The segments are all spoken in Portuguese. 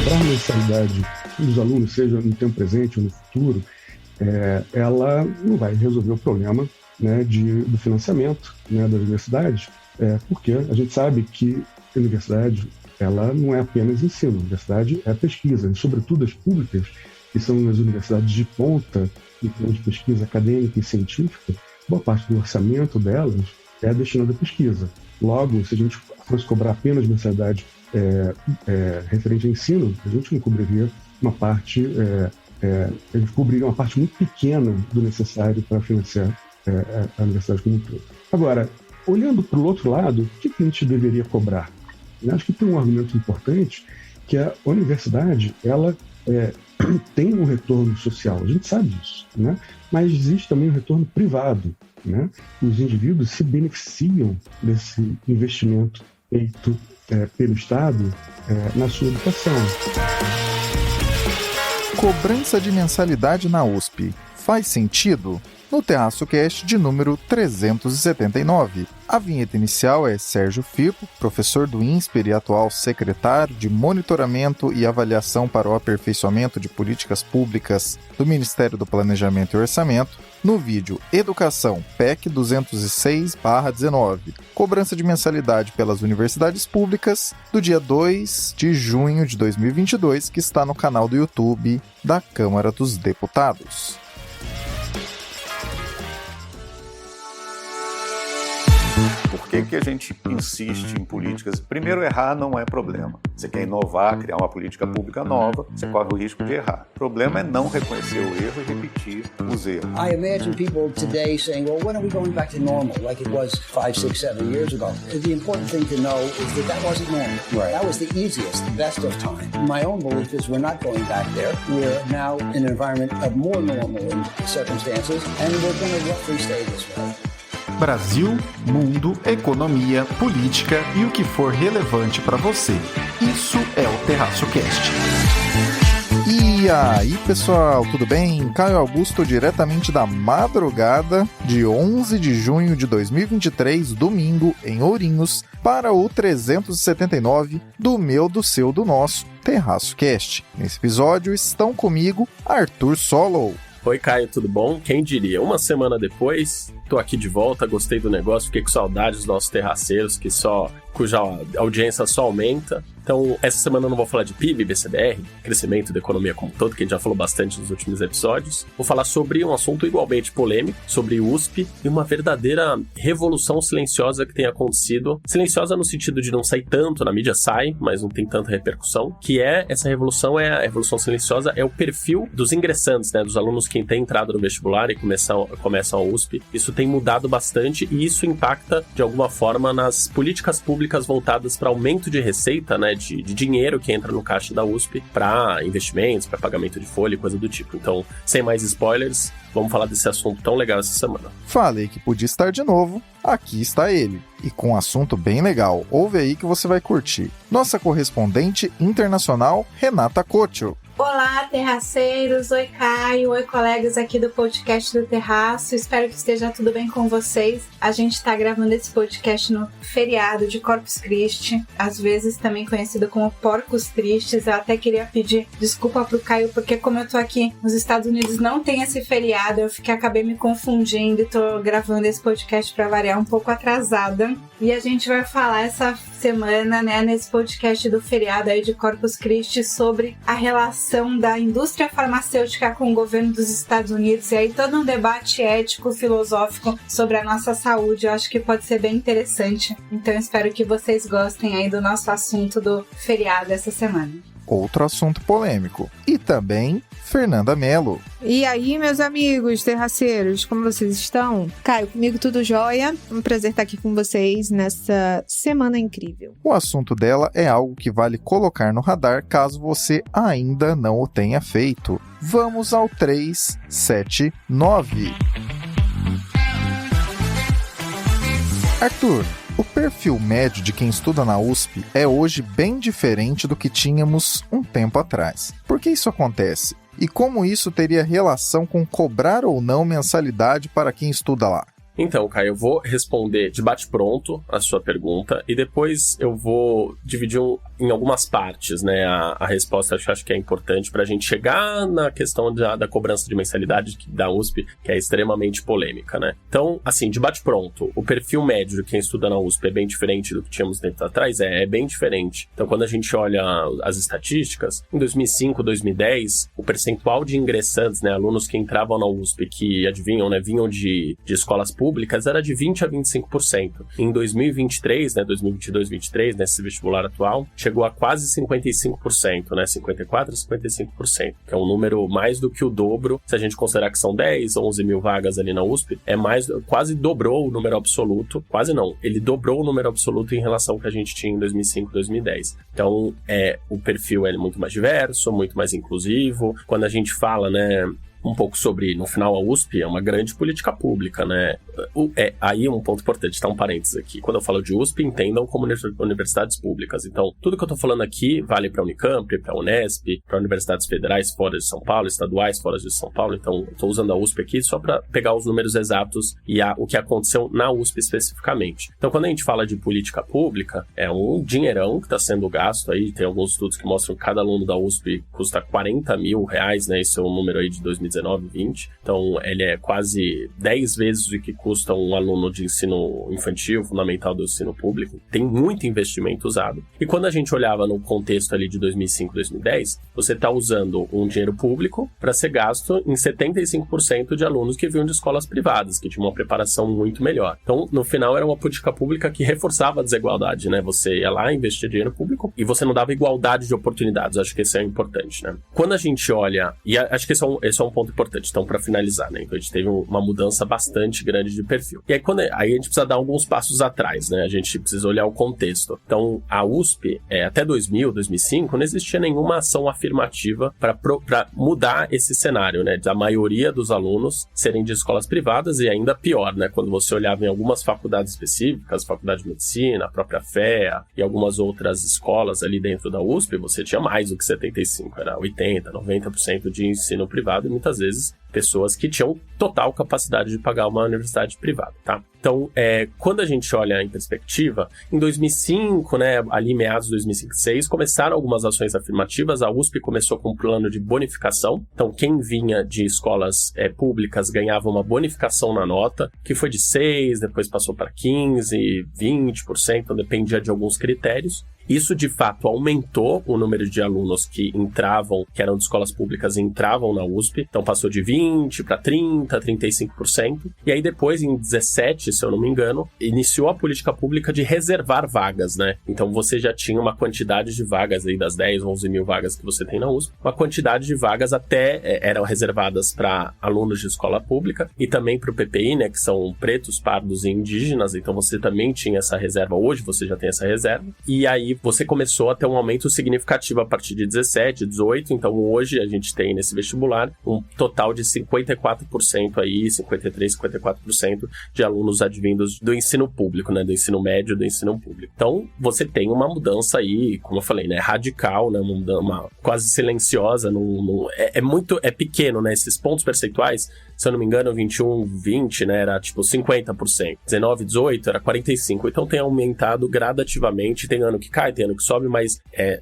cobrar mensalidade dos alunos, seja no tempo presente ou no futuro, ela não vai resolver o problema, né, do financiamento, né, das universidades, porque a gente sabe que a universidade ela não é apenas ensino, a universidade é pesquisa, e sobretudo as públicas, que são as universidades de ponta em termos de pesquisa acadêmica e científica, boa parte do orçamento delas é destinado à pesquisa. Logo, se a gente fosse cobrar apenas mensalidade referente ao ensino, a gente não cobriria uma parte, a gente cobriria uma parte muito pequena do necessário para financiar a universidade como um todo. Agora, olhando para o outro lado, o que a gente deveria cobrar? Eu acho que tem um argumento importante, que a universidade ela tem um retorno social, a gente sabe disso, né? Mas existe também um retorno privado, né? Os indivíduos se beneficiam desse investimento feito pelo Estado na sua educação. Cobrança de mensalidade na USP faz sentido? No Terraço Cast de número 379. A vinheta inicial é Sérgio Firpo, professor do INSPER e atual secretário de Monitoramento e Avaliação para o Aperfeiçoamento de Políticas Públicas do Ministério do Planejamento e Orçamento, no vídeo Educação PEC 206/19, cobrança de mensalidade pelas universidades públicas, do dia 2 de junho de 2022, que está no canal do YouTube da Câmara dos Deputados. Por que a gente insiste em políticas? Primeiro, errar não é problema. Você quer inovar, criar uma política pública nova, você corre o risco de errar. O problema é não reconhecer o erro e repetir os erros. I imagine people today saying, well, when are we going back to normal, like it was 5, 6, 7 years ago? The important thing to know is that wasn't normal. Right. That was the easiest, the best of time. My own belief is we're not going back there. We're now in an environment of more normal circumstances, and we're going to roughly stay this way. Brasil, mundo, economia, política e o que for relevante para você. Isso é o Terraço Cast. E aí, pessoal, tudo bem? Caio Augusto, diretamente da madrugada de 11 de junho de 2023, domingo, em Ourinhos, para o 379 do meu, do seu, do nosso Terraço Cast. Nesse episódio estão comigo Arthur Solow. Oi, Caio, tudo bom? Quem diria? Uma semana depois, tô aqui de volta, gostei do negócio, fiquei com saudades dos nossos terraceiros, cuja audiência só aumenta. Então, essa semana eu não vou falar de PIB, BCBR, crescimento da economia como um todo, que a gente já falou bastante nos últimos episódios. Vou falar sobre um assunto igualmente polêmico, sobre USP e uma verdadeira revolução silenciosa que tem acontecido. Silenciosa no sentido de não sair tanto, na mídia sai, mas não tem tanta repercussão. Essa revolução a revolução silenciosa, é o perfil dos ingressantes, né, dos alunos que têm entrado no vestibular e começam a USP. Isso tem mudado bastante e isso impacta, de alguma forma, nas políticas públicas voltadas para aumento de receita, né, de dinheiro que entra no caixa da USP para investimentos, para pagamento de folha e coisa do tipo. Então, sem mais spoilers, vamos falar desse assunto tão legal essa semana. Falei que podia estar de novo, aqui está ele. E com um assunto bem legal, ouve aí que você vai curtir. Nossa correspondente internacional, Renata Couto. Olá, terraceiros! Oi, Caio! Oi, colegas aqui do podcast do Terraço. Espero que esteja tudo bem com vocês. A gente está gravando esse podcast no feriado de Corpus Christi, às vezes também conhecido como Porcos Tristes. Eu até queria pedir desculpa pro Caio, porque como eu tô aqui nos Estados Unidos, não tem esse feriado. Acabei me confundindo e tô gravando esse podcast para variar um pouco atrasada. E a gente vai falar essa semana, né, nesse podcast do feriado aí de Corpus Christi, sobre a relação da indústria farmacêutica com o governo dos Estados Unidos, e aí todo um debate ético, filosófico sobre a nossa saúde. Eu acho que pode ser bem interessante. Então espero que vocês gostem aí do nosso assunto do feriado essa semana. Outro assunto polêmico. E também Fernanda Mello. E aí, meus amigos terraceiros, como vocês estão? Caio, comigo tudo jóia. Um prazer estar aqui com vocês nessa semana incrível. O assunto dela é algo que vale colocar no radar caso você ainda não o tenha feito. Vamos ao 379. Arthur, o perfil médio de quem estuda na USP é hoje bem diferente do que tínhamos um tempo atrás. Por que isso acontece? E como isso teria relação com cobrar ou não mensalidade para quem estuda lá? Então, Caio, eu vou responder de bate-pronto a sua pergunta e depois eu vou dividir em algumas partes, né, a resposta. Acho que é importante para a gente chegar na questão da cobrança de mensalidade da USP, que é extremamente polêmica, né? Então, assim, de bate-pronto, o perfil médio de quem estuda na USP é bem diferente do que tínhamos dentro atrás? É bem diferente. Então, quando a gente olha as estatísticas, em 2005, 2010, o percentual de ingressantes, né, alunos que entravam na USP, que adivinham, né, vinham de escolas públicas, era de 20% a 25%. Em 2023, né, 2022, 2023, nesse vestibular atual, chegou a quase 55%, né, 54% a 55%, que é um número mais do que o dobro. Se a gente considerar que são 10, 11 mil vagas ali na USP, quase dobrou o número absoluto, quase não, ele dobrou o número absoluto em relação ao que a gente tinha em 2005, 2010. Então, o perfil é muito mais diverso, muito mais inclusivo. Quando a gente fala, né, um pouco sobre, no final, a USP é uma grande política pública, né? Aí um ponto importante, tá, um parênteses aqui. Quando eu falo de USP, entendam como universidades públicas. Então, tudo que eu tô falando aqui vale para a Unicamp, para a Unesp, para universidades federais fora de São Paulo, estaduais fora de São Paulo. Então, eu tô usando a USP aqui só para pegar os números exatos e o que aconteceu na USP especificamente. Então, quando a gente fala de política pública, é um dinheirão que está sendo gasto aí. Tem alguns estudos que mostram que cada aluno da USP custa R$40 mil, né? Esse é um número aí de 2019, 20. Então, ele é quase 10 vezes o que custa um aluno de ensino infantil, fundamental do ensino público. Tem muito investimento usado. E quando a gente olhava no contexto ali de 2005, 2010, você está usando um dinheiro público para ser gasto em 75% de alunos que vinham de escolas privadas, que tinham uma preparação muito melhor. Então, no final, era uma política pública que reforçava a desigualdade, né? Você ia lá, investia dinheiro público e você não dava igualdade de oportunidades. Acho que isso é importante, né? Quando a gente olha, e acho que esse é um ponto importante, então, para finalizar, né? Então, a gente teve uma mudança bastante grande de perfil. E aí, aí a gente precisa dar alguns passos atrás, né? A gente precisa olhar o contexto. Então, a USP, até 2000, 2005, não existia nenhuma ação afirmativa para mudar esse cenário, né? Da maioria dos alunos serem de escolas privadas e ainda pior, né? Quando você olhava em algumas faculdades específicas, Faculdade de Medicina, a própria FEA e algumas outras escolas ali dentro da USP, você tinha mais do que 75%, era 80%, 90% de ensino privado e muitas vezes pessoas que tinham total capacidade de pagar uma universidade privada, tá? Então, quando a gente olha em perspectiva, em 2005, né, ali meados de 2005, 2006, começaram algumas ações afirmativas. A USP começou com um plano de bonificação. Então, quem vinha de escolas públicas ganhava uma bonificação na nota, que foi de 6%, depois passou para 15%, 20%, dependia de alguns critérios. Isso, de fato, aumentou o número de alunos que eram de escolas públicas e entravam na USP. Então, passou de 20% para 30%, 35%. E aí, depois, em 17, se eu não me engano, iniciou a política pública de reservar vagas, né? Então, você já tinha uma quantidade de vagas aí das 10, 11 mil vagas que você tem na USP. Uma quantidade de vagas eram reservadas para alunos de escola pública e também para o PPI, né? Que são pretos, pardos e indígenas. Então, você também tinha essa reserva. Hoje, você já tem essa reserva. E aí, você começou a ter um aumento significativo a partir de 17, 18, então hoje a gente tem nesse vestibular um total de 54% aí, 53, 54% de alunos advindos do ensino público, né, do ensino médio, do ensino público. Então, você tem uma mudança aí, como eu falei, né, radical, né, uma quase silenciosa, é pequeno, né, esses pontos percentuais, se eu não me engano, 21, 20, né, era tipo 50%, 19, 18 era 45%, então tem aumentado gradativamente, tem ano que cai, tem ano que sobe, mas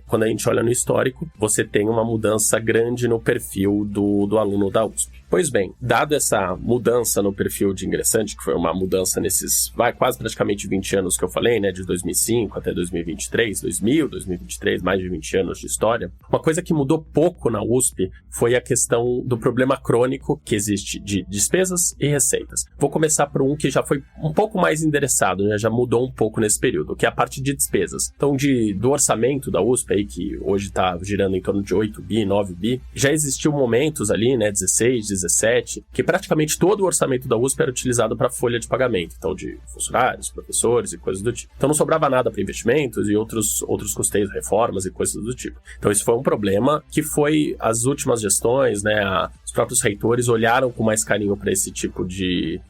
quando a gente olha no histórico, você tem uma mudança grande no perfil do aluno da USP. Pois bem, dado essa mudança no perfil de ingressante, que foi uma mudança nesses quase praticamente 20 anos que eu falei, né, de 2005 até 2023, 2023, mais de 20 anos de história, uma coisa que mudou pouco na USP foi a questão do problema crônico que existe de despesas e receitas. Vou começar por um que já foi um pouco mais endereçado, né, já mudou um pouco nesse período, que é a parte de despesas. Então, do orçamento da USP, aí, que hoje está girando em torno de 8 bi, 9 bi, já existiu momentos ali, né, 16, 17, que praticamente todo o orçamento da USP era utilizado para folha de pagamento, então de funcionários, professores e coisas do tipo. Então não sobrava nada para investimentos e outros custeios, reformas e coisas do tipo. Então isso foi um problema que foi as últimas gestões, né, os próprios reitores olharam com mais carinho para esse tipo de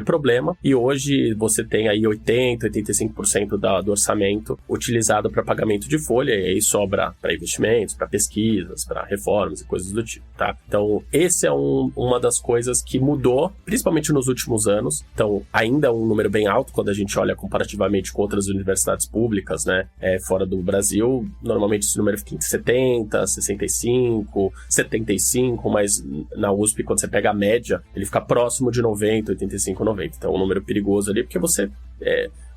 problema, e hoje você tem aí 85% do orçamento utilizado para pagamento de folha, e aí sobra para investimentos, para pesquisas, para reformas e coisas do tipo, tá? Então, esse é uma das coisas que mudou, principalmente nos últimos anos. Então, ainda é um número bem alto quando a gente olha comparativamente com outras universidades públicas, né? Fora do Brasil, normalmente esse número fica em 70, 65, 75, mas na USP, quando você pega a média, ele fica próximo de 90, 85, 90. Então, é um número perigoso ali, porque você...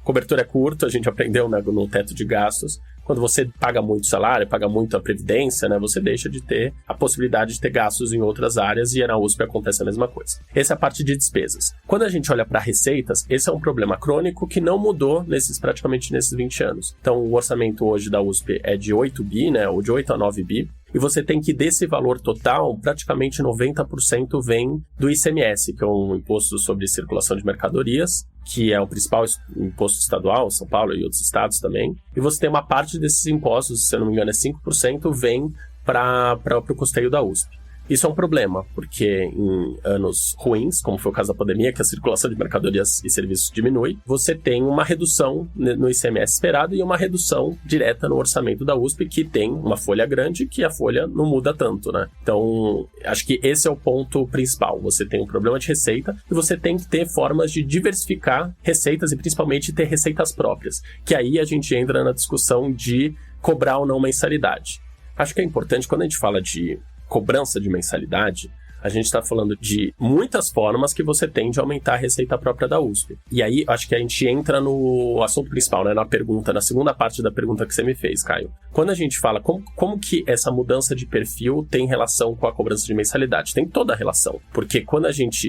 cobertura é curto, a gente aprendeu, né, no teto de gastos. Quando você paga muito salário, paga muito a previdência, né, você deixa de ter a possibilidade de ter gastos em outras áreas, e na USP acontece a mesma coisa. Essa é a parte de despesas. Quando a gente olha para receitas, esse é um problema crônico que não mudou praticamente nesses 20 anos. Então, o orçamento hoje da USP é de 8 bi, né, ou de 8 a 9 bi, e você tem que, desse valor total, praticamente 90% vem do ICMS, que é um imposto sobre circulação de mercadorias, que é o principal imposto estadual, São Paulo e outros estados também. E você tem uma parte desses impostos, se eu não me engano é 5%, vem para o custeio da USP. Isso é um problema, porque em anos ruins, como foi o caso da pandemia, que a circulação de mercadorias e serviços diminui, você tem uma redução no ICMS esperado e uma redução direta no orçamento da USP, que tem uma folha grande, que a folha não muda tanto, né? Então, acho que esse é o ponto principal. Você tem um problema de receita e você tem que ter formas de diversificar receitas e principalmente ter receitas próprias, que aí a gente entra na discussão de cobrar ou não mensalidade. Acho que é importante, quando a gente fala de cobrança de mensalidade, a gente está falando de muitas formas que você tem de aumentar a receita própria da USP. E aí, acho que a gente entra no assunto principal, né? Na segunda parte da pergunta que você me fez, Caio. Quando a gente fala como que essa mudança de perfil tem relação com a cobrança de mensalidade? Tem toda a relação. Porque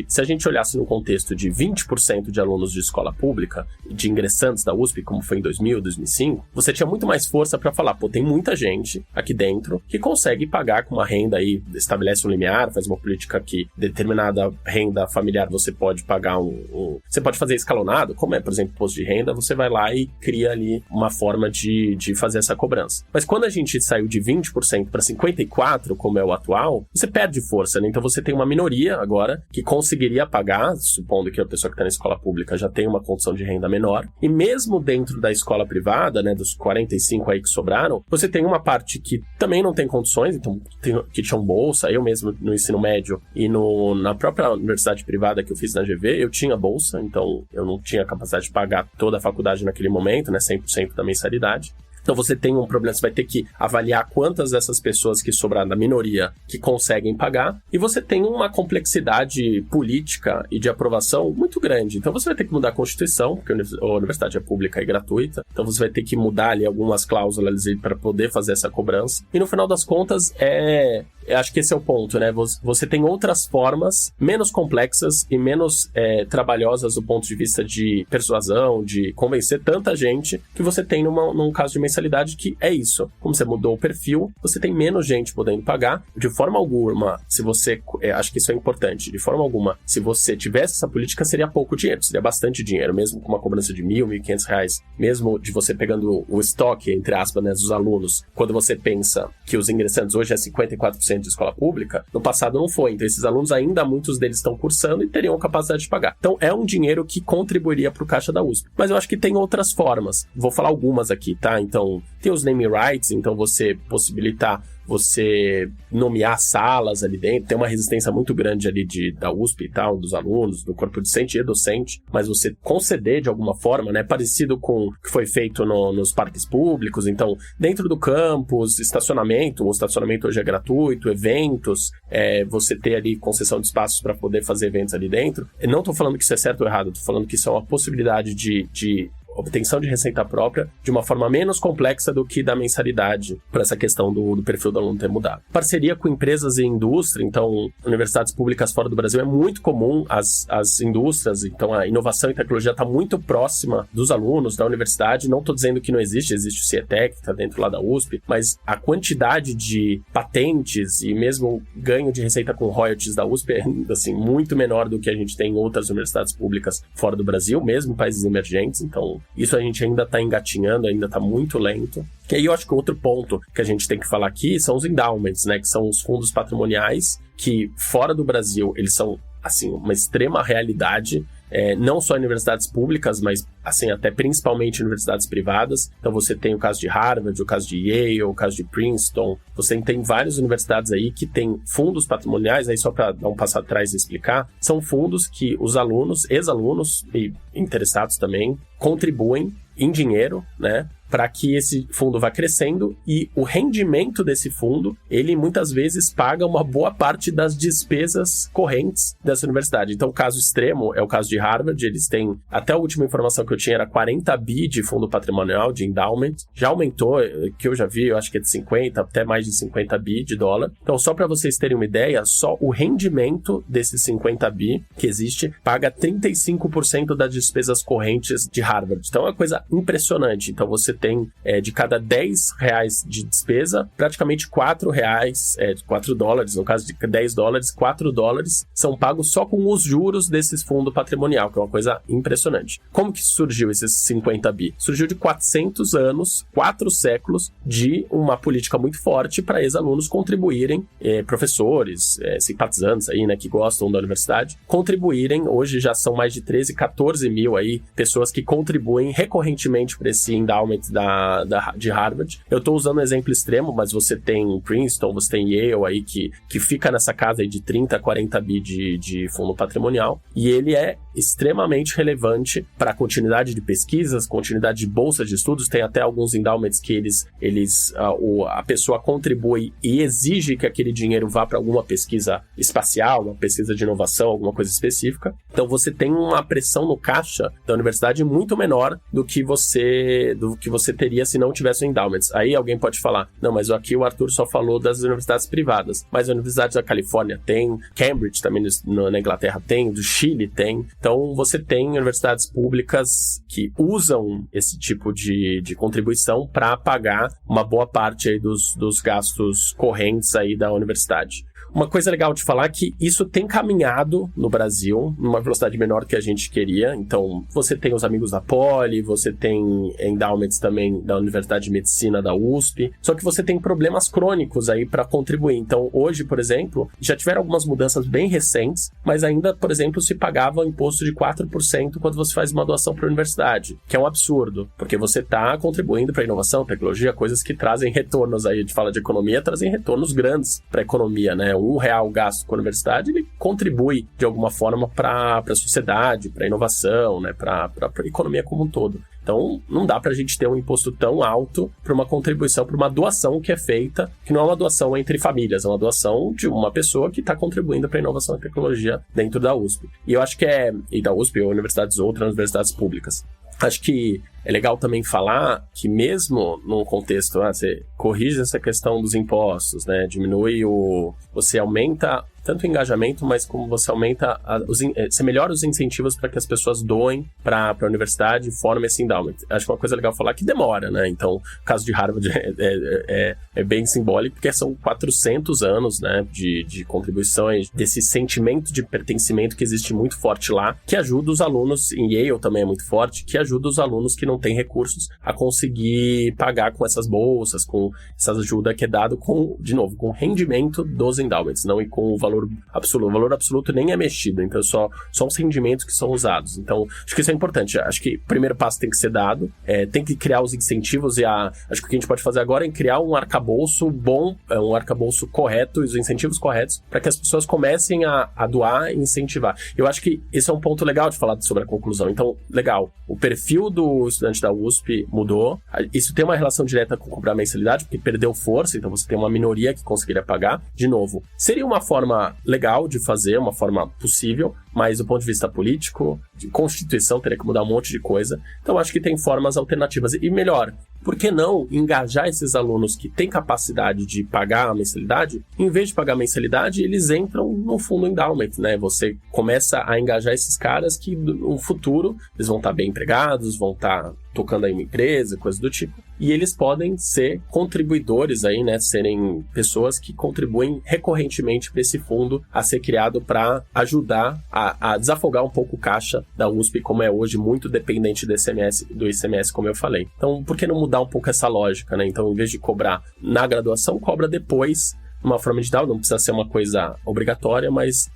se a gente olhasse no contexto de 20% de alunos de escola pública, de ingressantes da USP, como foi em 2000, 2005, você tinha muito mais força para falar, tem muita gente aqui dentro que consegue pagar com uma renda aí, estabelece um limiar, faz uma política que determinada renda familiar você pode pagar você pode fazer escalonado, como é, por exemplo, imposto de renda, você vai lá e cria ali uma forma de fazer essa cobrança. Mas quando a gente saiu de 20% para 54%, como é o atual, você perde força, né? Então você tem uma minoria agora que conseguiria pagar, supondo que a pessoa que está na escola pública já tem uma condição de renda menor, e mesmo dentro da escola privada, né, dos 45 aí que sobraram, você tem uma parte que também não tem condições, então que tinham bolsa. Eu mesmo no ensino médio e na própria universidade privada que eu fiz na GV, eu tinha bolsa, então eu não tinha capacidade de pagar toda a faculdade naquele momento, né, 100% da mensalidade. Então você tem um problema, você vai ter que avaliar quantas dessas pessoas que sobraram da minoria que conseguem pagar, e você tem uma complexidade política e de aprovação muito grande. Então você vai ter que mudar a Constituição, porque a universidade é pública e gratuita, então você vai ter que mudar ali algumas cláusulas para poder fazer essa cobrança. E no final das contas, acho que esse é o ponto, né? Você tem outras formas menos complexas e menos trabalhosas do ponto de vista de persuasão, de convencer tanta gente, que você tem num caso de mensalidade, que é isso. Como você mudou o perfil, você tem menos gente podendo pagar. De forma alguma, se você... acho que isso é importante. De forma alguma, se você tivesse essa política, seria pouco dinheiro. Seria bastante dinheiro, mesmo com uma cobrança de R$1.000, R$1.500. Mesmo de você pegando o estoque, entre aspas, né, dos alunos. Quando você pensa que os ingressantes hoje é 54% de escola pública, no passado não foi. Então esses alunos ainda, muitos deles estão cursando e teriam capacidade de pagar. Então é um dinheiro que contribuiria para o caixa da USP. Mas eu acho que tem outras formas. Vou falar algumas aqui, tá? Então tem os name rights, então você possibilitar você nomear salas ali dentro, tem uma resistência muito grande ali da USP e tal, dos alunos, do corpo discente e docente, mas você conceder de alguma forma, né, parecido com o que foi feito nos parques públicos, então dentro do campus, estacionamento, o estacionamento hoje é gratuito, eventos, você ter ali concessão de espaços para poder fazer eventos ali dentro. Eu não estou falando que isso é certo ou errado, estou falando que isso é uma possibilidade de obtenção de receita própria de uma forma menos complexa do que da mensalidade, por essa questão do perfil do aluno ter mudado. Parceria com empresas e indústria, então universidades públicas fora do Brasil é muito comum, as indústrias, então a inovação e tecnologia está muito próxima dos alunos da universidade. Não estou dizendo que não existe o CIETEC, que está dentro lá da USP, mas a quantidade de patentes e mesmo ganho de receita com royalties da USP é assim, muito menor do que a gente tem em outras universidades públicas fora do Brasil, mesmo em países emergentes. Então Isso a gente ainda está engatinhando, ainda está muito lento. E aí eu acho que outro ponto que a gente tem que falar aqui são os endowments, né? Que são os fundos patrimoniais que, fora do Brasil, eles são, assim, uma extrema realidade. Não só universidades públicas, mas assim, até principalmente universidades privadas. Então você tem o caso de Harvard, o caso de Yale, o caso de Princeton. Você tem várias universidades aí que têm fundos patrimoniais, aí só para dar um passo atrás e explicar, são fundos que os alunos, ex-alunos e interessados também, contribuem em dinheiro, né, para que esse fundo vá crescendo, e o rendimento desse fundo, ele muitas vezes paga uma boa parte das despesas correntes dessa universidade. Então, o caso extremo é o caso de Harvard. Eles têm, até a última informação que eu tinha, era 40 bi de fundo patrimonial, de endowment. Já aumentou, que eu já vi, eu acho que é de 50, até mais de 50 bi de dólar. Então, só para vocês terem uma ideia, só o rendimento desses 50 bi que existe paga 35% das despesas correntes de Harvard. Então, é uma coisa impressionante. Então, você tem de cada 10 reais de despesa, praticamente 4 reais, 4 dólares, no caso de 10 dólares, 4 dólares são pagos só com os juros desses fundos patrimonial, que é uma coisa impressionante. Como que surgiu esses 50 bi? Surgiu de 400 anos, 4 séculos de uma política muito forte para ex-alunos contribuírem, professores, simpatizantes aí, né, que gostam da universidade, contribuírem. Hoje já são mais de 13, 14 mil aí, pessoas que contribuem recorrentemente para esse endowment de Harvard. Eu estou usando um exemplo extremo, mas você tem Princeton, você tem Yale aí que fica nessa casa aí de 30 a 40 bi de fundo patrimonial, e ele é extremamente relevante para a continuidade de pesquisas, continuidade de bolsa de estudos. Tem até alguns endowments que a pessoa contribui e exige que aquele dinheiro vá para alguma pesquisa espacial, uma pesquisa de inovação, alguma coisa específica. Então você tem uma pressão no caixa da universidade muito menor do que você teria se não tivesse endowments. Aí alguém pode falar, não, mas aqui o Arthur só falou das universidades privadas, mas a Universidade da Califórnia tem, Cambridge também na Inglaterra tem, do Chile tem. Então você tem universidades públicas que usam esse tipo de contribuição para pagar uma boa parte aí dos gastos correntes aí da universidade. Uma coisa legal de falar é que isso tem caminhado no Brasil numa velocidade menor que a gente queria. Então, você tem os amigos da Poli, você tem endowments também da Universidade de Medicina da USP, só que você tem problemas crônicos aí para contribuir. Então, hoje, por exemplo, já tiveram algumas mudanças bem recentes, mas ainda, por exemplo, se pagava um imposto de 4% quando você faz uma doação para a universidade, que é um absurdo, porque você está contribuindo para a inovação, tecnologia, coisas que trazem retornos aí, a gente fala de economia, trazem retornos grandes para a economia, né? R$1 gasto com a universidade, ele contribui de alguma forma para a sociedade, para a inovação, né, para a economia como um todo. Então, não dá para a gente ter um imposto tão alto para uma contribuição, para uma doação que é feita, que não é uma doação entre famílias, é uma doação de uma pessoa que está contribuindo para a inovação e tecnologia dentro da USP. E eu acho que e da USP ou outras universidades públicas. Acho que é legal também falar que mesmo num contexto, você corrige essa questão dos impostos, né? Você aumenta tanto o engajamento, mas como você aumenta, você melhora os incentivos para que as pessoas doem para a universidade e formem esse endowment. Acho que uma coisa legal falar que demora, né? Então, o caso de Harvard é bem simbólico, porque são 400 anos, né, de contribuições, desse sentimento de pertencimento que existe muito forte lá, que ajuda os alunos, em Yale também é muito forte, que ajuda os alunos que não têm recursos a conseguir pagar com essas bolsas, com essa ajuda que é dado com o rendimento dos endowments, não e com o valor absoluto. O valor absoluto nem é mexido, então só os rendimentos que são usados. Então, acho que isso é importante. Acho que o primeiro passo tem que ser dado, tem que criar os incentivos acho que o que a gente pode fazer agora é criar um arcabouço bom, um arcabouço correto e os incentivos corretos para que as pessoas comecem a doar e incentivar. Eu acho que esse é um ponto legal de falar sobre a conclusão. Então, legal, o perfil do estudante da USP mudou. Isso tem uma relação direta com cobrar mensalidade, porque perdeu força, então você tem uma minoria que conseguiria pagar. De novo, seria uma forma legal de fazer, uma forma possível, mas do ponto de vista político, de Constituição, teria que mudar um monte de coisa. Então, acho que tem formas alternativas. E melhor, por que não engajar esses alunos que têm capacidade de pagar a mensalidade? Em vez de pagar a mensalidade, eles entram no fundo endowment, né? Você começa a engajar esses caras que no futuro eles vão estar bem empregados, vão estar tocando aí uma empresa, coisas do tipo. E eles podem ser contribuidores aí, né? Serem pessoas que contribuem recorrentemente para esse fundo a ser criado para ajudar a desafogar um pouco o caixa da USP, como é hoje, muito dependente do ICMS, como eu falei. Então, por que não mudar um pouco essa lógica, né? Então, em vez de cobrar na graduação, cobra depois, uma forma digital, não precisa ser uma coisa obrigatória, mas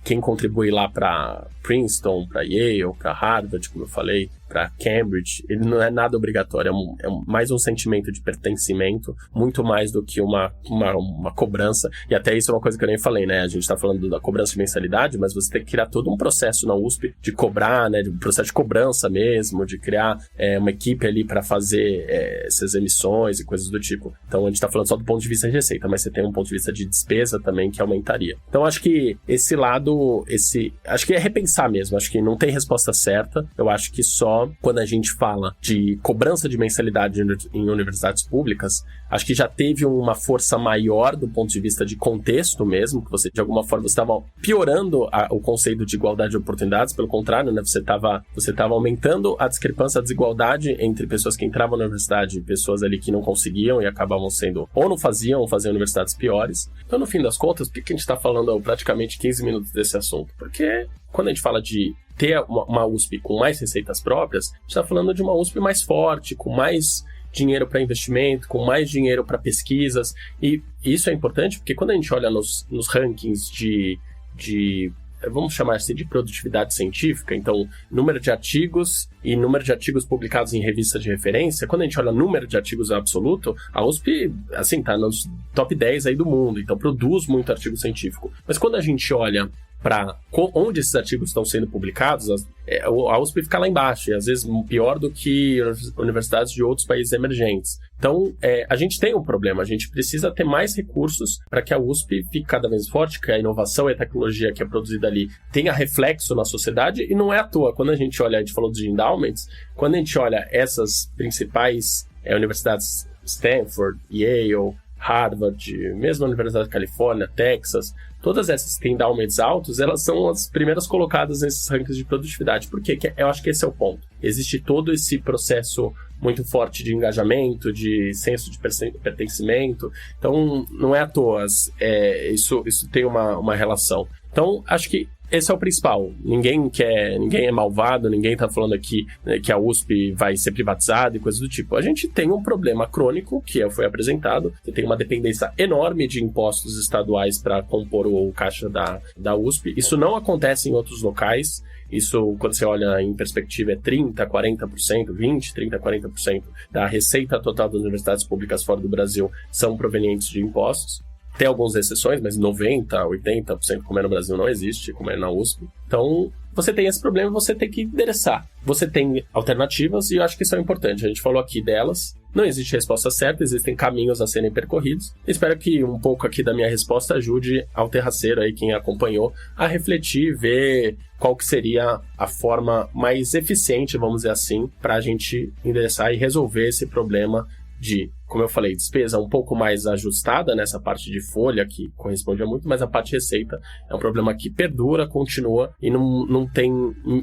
quem contribui lá para Princeton, para Yale, para Harvard, como eu falei, para Cambridge, ele não é nada obrigatório, é mais um sentimento de pertencimento, muito mais do que uma cobrança, e até isso é uma coisa que eu nem falei, né? A gente está falando da cobrança de mensalidade, mas você tem que criar todo um processo na USP de cobrar, né? De um processo de cobrança mesmo, de criar uma equipe ali para fazer essas emissões e coisas do tipo. Então a gente está falando só do ponto de vista de receita, mas você tem um ponto de vista de despesa também que aumentaria. Então acho que esse lado, acho que é repensar mesmo, acho que não tem resposta certa, eu acho que só quando a gente fala de cobrança de mensalidade em universidades públicas, acho que já teve uma força maior do ponto de vista de contexto mesmo, que você, de alguma forma, você estava piorando o conceito de igualdade de oportunidades, pelo contrário, né, você estava aumentando a discrepância, a desigualdade entre pessoas que entravam na universidade e pessoas ali que não conseguiam e acabavam sendo, ou não faziam, ou faziam universidades piores. Então, no fim das contas, por que a gente está falando praticamente 15 minutos desse assunto? Porque quando a gente fala de ter uma USP com mais receitas próprias, a gente está falando de uma USP mais forte, com mais dinheiro para investimento, com mais dinheiro para pesquisas, e isso é importante porque quando a gente olha nos rankings de vamos chamar assim de produtividade científica, então número de artigos e número de artigos publicados em revistas de referência, quando a gente olha número de artigos absoluto, a USP, assim, tá nos top 10 aí do mundo, então produz muito artigo científico. Mas quando a gente olha para onde esses artigos estão sendo publicados, a USP fica lá embaixo, e às vezes pior do que universidades de outros países emergentes. Então, a gente tem um problema, a gente precisa ter mais recursos para que a USP fique cada vez forte, que a inovação e a tecnologia que é produzida ali tenha reflexo na sociedade, e não é à toa, quando a gente olha, a gente falou de endowments, quando a gente olha essas principais universidades, Stanford, Yale, Harvard, mesmo a Universidade da Califórnia, Texas, todas essas que têm endowments altos, elas são as primeiras colocadas nesses rankings de produtividade. Por quê? Eu acho que esse é o ponto. Existe todo esse processo muito forte de engajamento, de senso de pertencimento. Então, não é à toa. Isso tem uma relação. Então, acho que esse é o principal. Ninguém é malvado, ninguém está falando aqui, né, que a USP vai ser privatizada e coisas do tipo. A gente tem um problema crônico, que foi apresentado. Você tem uma dependência enorme de impostos estaduais para compor o caixa da USP. Isso não acontece em outros locais. Isso, quando você olha em perspectiva, é 30%, 40%, 20%, 30%, 40% da receita total das universidades públicas fora do Brasil são provenientes de impostos. Tem algumas exceções, mas 90%, 80%, como é no Brasil, não existe, como é na USP. Então, você tem esse problema, você tem que endereçar. Você tem alternativas e eu acho que isso é importante. A gente falou aqui delas. Não existe resposta certa, existem caminhos a serem percorridos. Espero que um pouco aqui da minha resposta ajude ao terraceiro aí, quem acompanhou, a refletir, ver qual que seria a forma mais eficiente, vamos dizer assim, para a gente endereçar e resolver esse problema de, como eu falei, despesa um pouco mais ajustada nessa parte de folha, que corresponde a muito, mas a parte de receita é um problema que perdura, continua e não tem,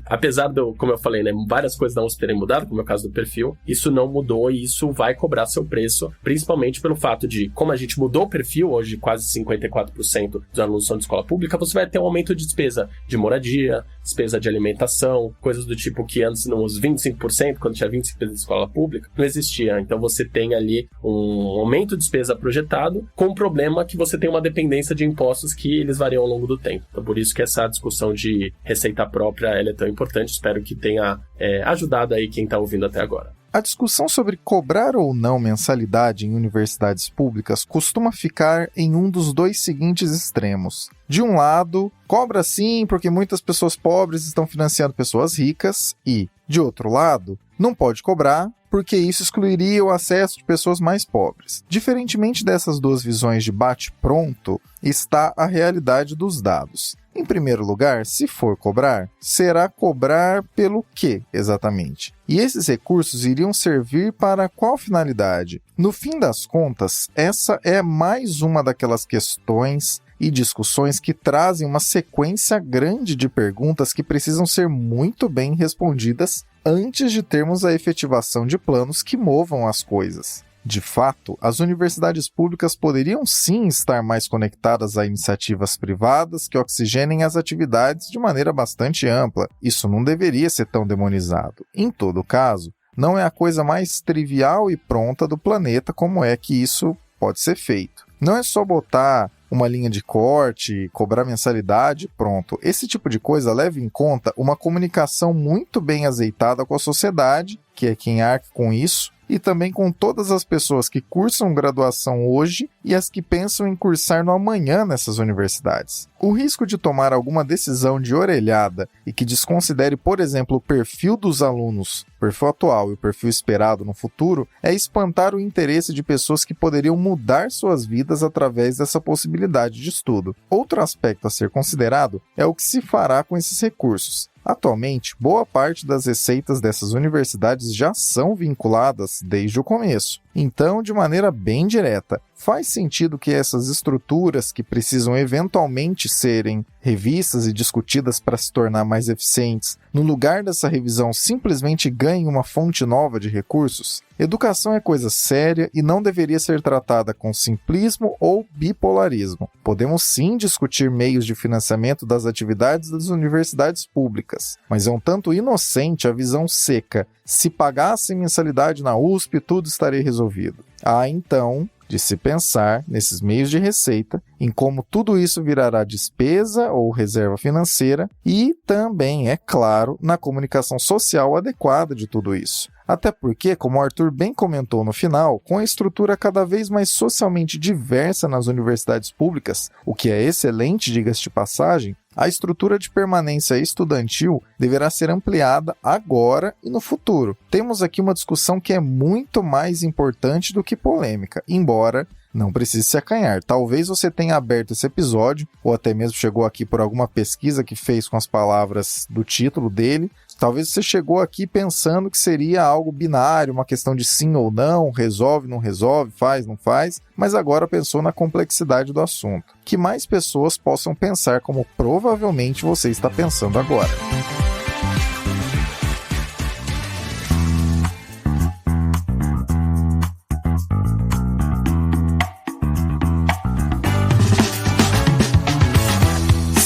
apesar de, como eu falei, né, várias coisas da USP terem mudado, como é o caso do perfil, isso não mudou e isso vai cobrar seu preço, principalmente pelo fato de, como a gente mudou o perfil, hoje quase 54% dos alunos são de escola pública, você vai ter um aumento de despesa de moradia, despesa de alimentação, coisas do tipo que antes, nos 25%, quando tinha 25% de escola pública, não existia. Então você tem ali um aumento de despesa projetado com o problema que você tem uma dependência de impostos que eles variam ao longo do tempo. Então por isso que essa discussão de receita própria ela é tão importante. Espero que tenha ajudado aí quem está ouvindo até agora. A discussão sobre cobrar ou não mensalidade em universidades públicas costuma ficar em um dos dois seguintes extremos. De um lado, cobra sim porque muitas pessoas pobres estão financiando pessoas ricas e, de outro lado, não pode cobrar porque isso excluiria o acesso de pessoas mais pobres. Diferentemente dessas duas visões de bate-pronto, está a realidade dos dados. Em primeiro lugar, se for cobrar, será cobrar pelo quê, exatamente? E esses recursos iriam servir para qual finalidade? No fim das contas, essa é mais uma daquelas questões e discussões que trazem uma sequência grande de perguntas que precisam ser muito bem respondidas antes de termos a efetivação de planos que movam as coisas. De fato, as universidades públicas poderiam sim estar mais conectadas a iniciativas privadas que oxigenem as atividades de maneira bastante ampla. Isso não deveria ser tão demonizado. Em todo caso, não é a coisa mais trivial e pronta do planeta como é que isso pode ser feito. Não é só botar uma linha de corte, cobrar mensalidade, pronto. Esse tipo de coisa leva em conta uma comunicação muito bem azeitada com a sociedade, que é quem arca com isso, e também com todas as pessoas que cursam graduação hoje e as que pensam em cursar no amanhã nessas universidades. O risco de tomar alguma decisão de orelhada e que desconsidere, por exemplo, o perfil dos alunos, o perfil atual e o perfil esperado no futuro, é espantar o interesse de pessoas que poderiam mudar suas vidas através dessa possibilidade de estudo. Outro aspecto a ser considerado é o que se fará com esses recursos. Atualmente, boa parte das receitas dessas universidades já são vinculadas desde o começo. Então, de maneira bem direta, faz sentido que essas estruturas que precisam eventualmente serem revistas e discutidas para se tornar mais eficientes, no lugar dessa revisão simplesmente ganhem uma fonte nova de recursos? Educação é coisa séria e não deveria ser tratada com simplismo ou bipolarismo. Podemos sim discutir meios de financiamento das atividades das universidades públicas, mas é um tanto inocente a visão seca. Se pagassem mensalidade na USP, tudo estaria resolvido. Há, então, de se pensar nesses meios de receita, em como tudo isso virará despesa ou reserva financeira e também, é claro, na comunicação social adequada de tudo isso. Até porque, como o Arthur bem comentou no final, com a estrutura cada vez mais socialmente diversa nas universidades públicas, o que é excelente, diga-se de passagem, a estrutura de permanência estudantil deverá ser ampliada agora e no futuro. Temos aqui uma discussão que é muito mais importante do que polêmica, embora não precise se acanhar. Talvez você tenha aberto esse episódio, ou até mesmo chegou aqui por alguma pesquisa que fez com as palavras do título dele. Talvez você chegou aqui pensando que seria algo binário, uma questão de sim ou não, resolve, não resolve, faz, não faz, mas agora pensou na complexidade do assunto. Que mais pessoas possam pensar como provavelmente você está pensando agora.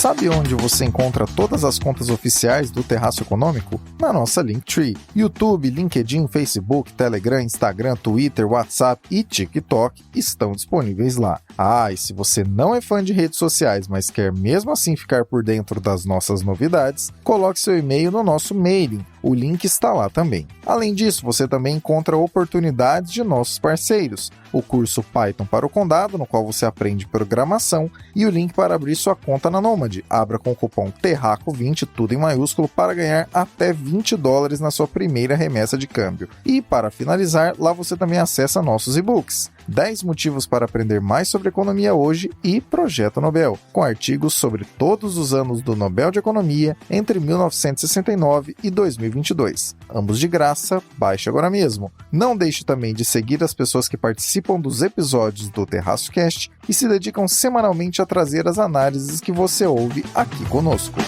Sabe onde você encontra todas as contas oficiais do Terraço Econômico? Na nossa Linktree. YouTube, LinkedIn, Facebook, Telegram, Instagram, Twitter, WhatsApp e TikTok estão disponíveis lá. Ah, e se você não é fã de redes sociais, mas quer mesmo assim ficar por dentro das nossas novidades, coloque seu e-mail no nosso mailing. O link está lá também. Além disso, você também encontra oportunidades de nossos parceiros. O curso Python para o Condado, no qual você aprende programação, e o link para abrir sua conta na Nomad. Abra com o cupom TERRACO20, tudo em maiúsculo, para ganhar até $20 na sua primeira remessa de câmbio. E para finalizar, lá você também acessa nossos e-books. 10 motivos para aprender mais sobre economia hoje e Projeto Nobel, com artigos sobre todos os anos do Nobel de Economia entre 1969 e 2022. Ambos de graça, baixe agora mesmo. Não deixe também de seguir as pessoas que participam dos episódios do Terraço Cast e se dedicam semanalmente a trazer as análises que você ouve aqui conosco.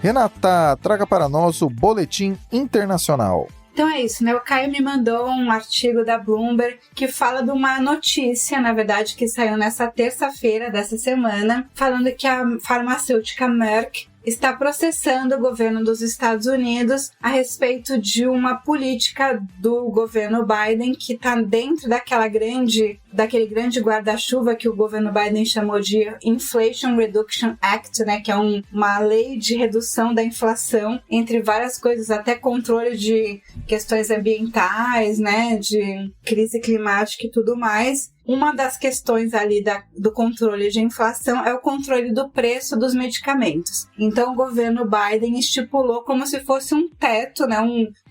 Renata, traga para nós o Boletim Internacional. Então é isso, né? O Caio me mandou um artigo da Bloomberg que fala de uma notícia, na verdade, que saiu nessa terça-feira dessa semana, falando que a farmacêutica Merck está processando o governo dos Estados Unidos a respeito de uma política do governo Biden que está dentro daquele grande guarda-chuva que o governo Biden chamou de Inflation Reduction Act, né, que é uma lei de redução da inflação, entre várias coisas, até controle de questões ambientais, né, de crise climática e tudo mais. Uma das questões ali do controle de inflação é o controle do preço dos medicamentos. Então, o governo Biden estipulou como se fosse um teto, né,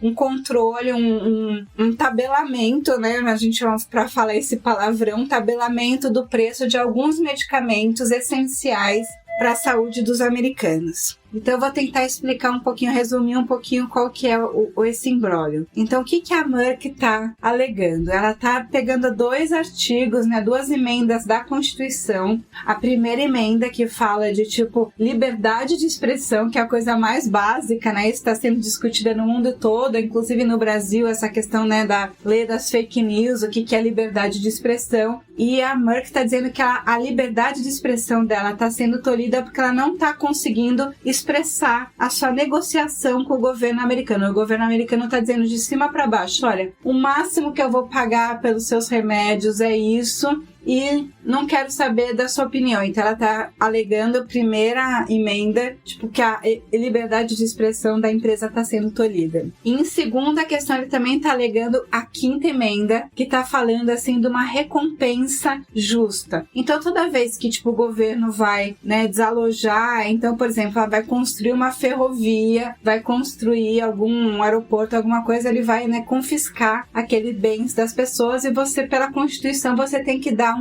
um controle, um tabelamento, né, a gente chama para falar esse palavrão, um tabelamento do preço de alguns medicamentos essenciais para a saúde dos americanos. Então eu vou tentar explicar um pouquinho, resumir um pouquinho qual que é esse imbróglio. Então o que a Merck está alegando? Ela está pegando 2 artigos, né, 2 emendas da Constituição. A primeira emenda que fala de tipo liberdade de expressão, que é a coisa mais básica, né? Isso está sendo discutida no mundo todo, inclusive no Brasil, essa questão, né, da lei das fake news, o que é liberdade de expressão. E a Merck está dizendo que a liberdade de expressão dela está sendo tolhida porque ela não está conseguindo expressar a sua negociação com o governo americano. O governo americano está dizendo de cima para baixo, olha, o máximo que eu vou pagar pelos seus remédios é isso, e não quero saber da sua opinião. Então ela está alegando a primeira emenda, tipo, que a liberdade de expressão da empresa está sendo tolhida. E em segunda questão, ele também está alegando a 5ª emenda, que está falando assim de uma recompensa justa. Então toda vez que tipo o governo vai, né, desalojar, então por exemplo, ela vai construir uma ferrovia, vai construir algum aeroporto, alguma coisa, ele vai, né, confiscar aqueles bens das pessoas, e você, pela Constituição, você tem que dar